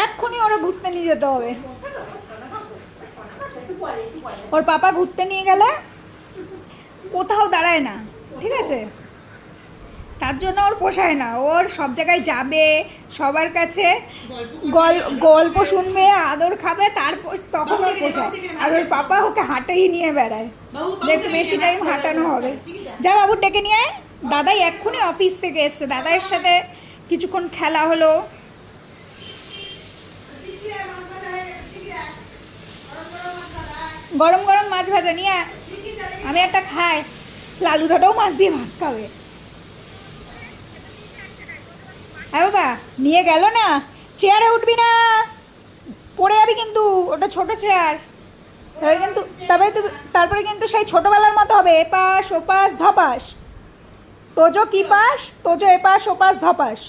এক্ষুনি ওরা ঘুরতে নিয়ে যেতে হবে। ওর পাপা ঘুরতে নিয়ে গেলে কোথাও দাঁড়ায় না, ঠিক আছে? তার জন্য ওর পোষায় না, ওর সব জায়গায় যাবে, সবার কাছে গল্প শুনবে, আদর খাবে, তারপর তখন ওর পোষায়। আর ওর পাপা ওকে হাঁটেই নিয়ে বেড়ায়, যে একটু বেশি টাইম হাঁটানো হবে। যা বাবু ডেকে নিয়ে আয়। দাদাই এক্ষুনি অফিস থেকে এসছে, দাদাইয়ের সাথে কিছুক্ষণ খেলা হলো। গরম গরম মাছ ভাজা নিয়ে আয়। আমি একটা খাই, লালু দাদাও মাছ দিয়ে ভাত খাবে। হ্যাঁ বাবা, নিয়ে গেল না, চেয়ারে উঠবি না, পড়ে যাবি কিন্তু, ওটা ছোট চেয়ার। কিন্তু তারপরে কিন্তু সেই ছোটবেলার মতো হবে, এপাশ ওপাশ ধপাস। তোজো কি পাস, তোজো এপাশ ওপাশ ধপাস।